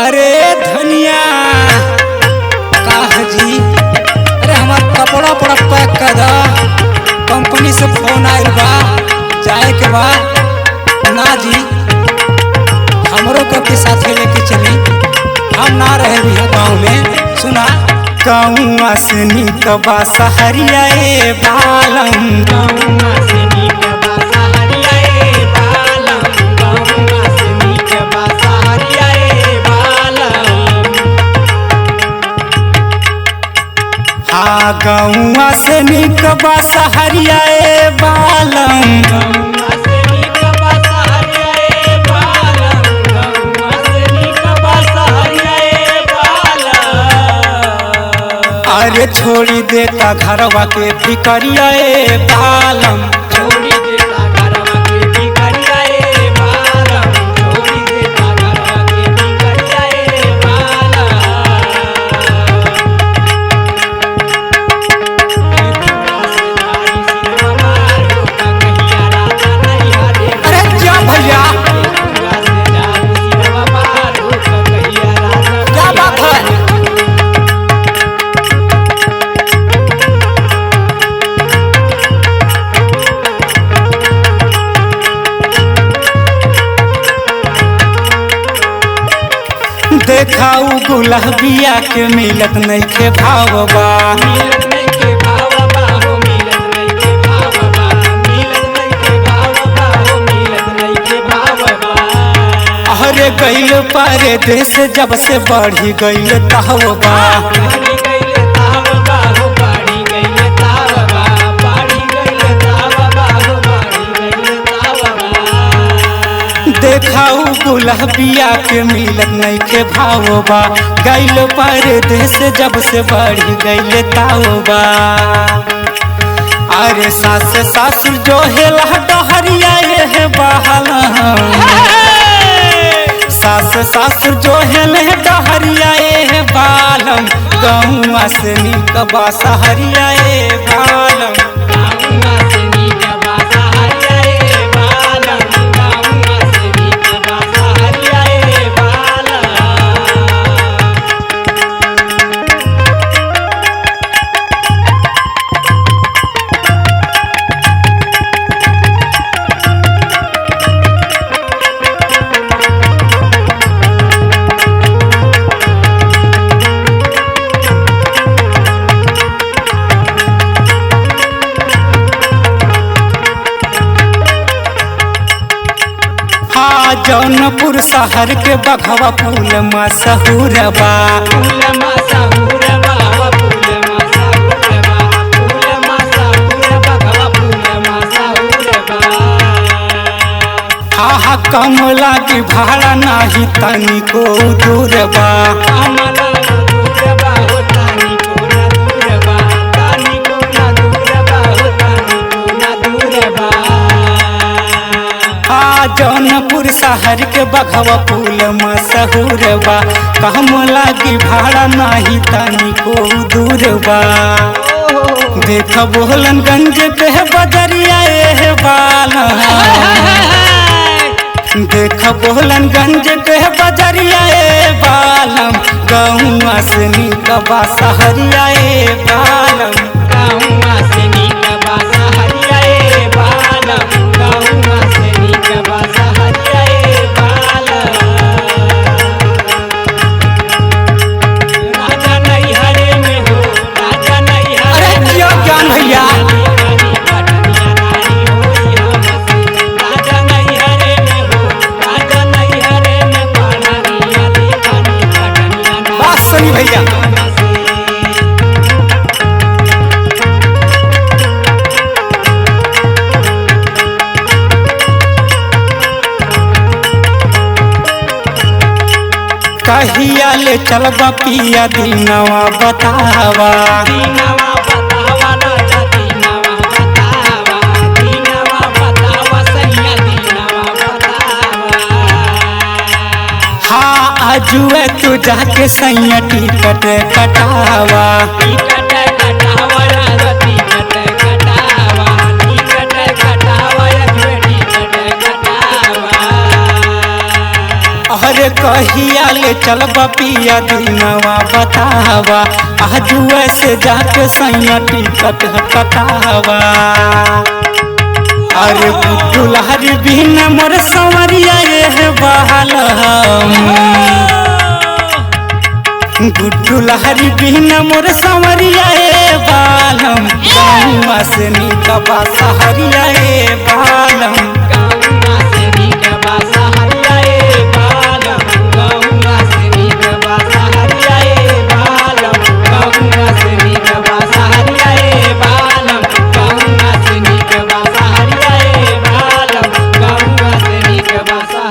अरे धनिया काह जी, अरे हमार कपड़ा पड़ा पैक कर दा। कंपनी से फोन आयल बा, जाए के बा। ना जी, हमरो के साथे लेके चली, हम ना रहे भी गाँव में। सुना गौवा से नीक बा सहरिया ए बालम, गौवा से नीक बा सहरिया ए बालम, गौवा से नीक बा सहरिया ए बालम। हाँ गौवा से नीक बा सहरिया ए बालम, गौवा से नीक बा सहरिया ए बालम, गौवा से नीक बा सहरिया ए बालम। अरे छोड़ी देता घरवा के फिकरिया ए बालम, छोड़ी देता घरवा के फिकरिया ए बालम, छोड़ी देता घरवा के फिकरिया ए बालम। अरे जा भैया क्या बात है। देखाऊ गुलाबिया के मिलत नइखे भावबा, अरे गइल परदेस जब से बढ़ी गइल तहबा। देखाऊ गुलाबिया के मिलत नइखे भावबा, गइल परदेस जब से बढ़ी गइल तहबा। अरे सास सासुर जो हेला डहरिया ये बहला, सास सासुर जो हेले डहरिया ए बालम, गौवा से नीक बा सहरिया ए बालम। हाँ जौनपुर शहर के बघवा फूल मशहूर बा, हाँ हाँ कमला की भाड़ा नाही तनिको दूर बा। हाँ जौनपुर शहर के बघवा फूल मशहूर बा, कमला की भाड़ा नाही तनिको दूर बा। देख बोलनगंज के बजरिया ए बालम, देख बोलनगंज के बजरिया ए बालम, गौवा से नीक बा सहरिया ए बालम। अरे जिया ज्ञान भैया बात सही भैया। कहिया ले चलबा पिया दीनवा बतावा, हाँ आजुए तू जाके सैया टिकट कटावा। अरे कहिया ले चलबा पिया दिनवा बतावा आजुए से जाके सैया टिकट कटावा अरे दुल्हरी बिन मोर संवरिया ये बालम गुड्डू लहरी बिन मोर संवरिया ए बालम गौवा से निकबा सहरिया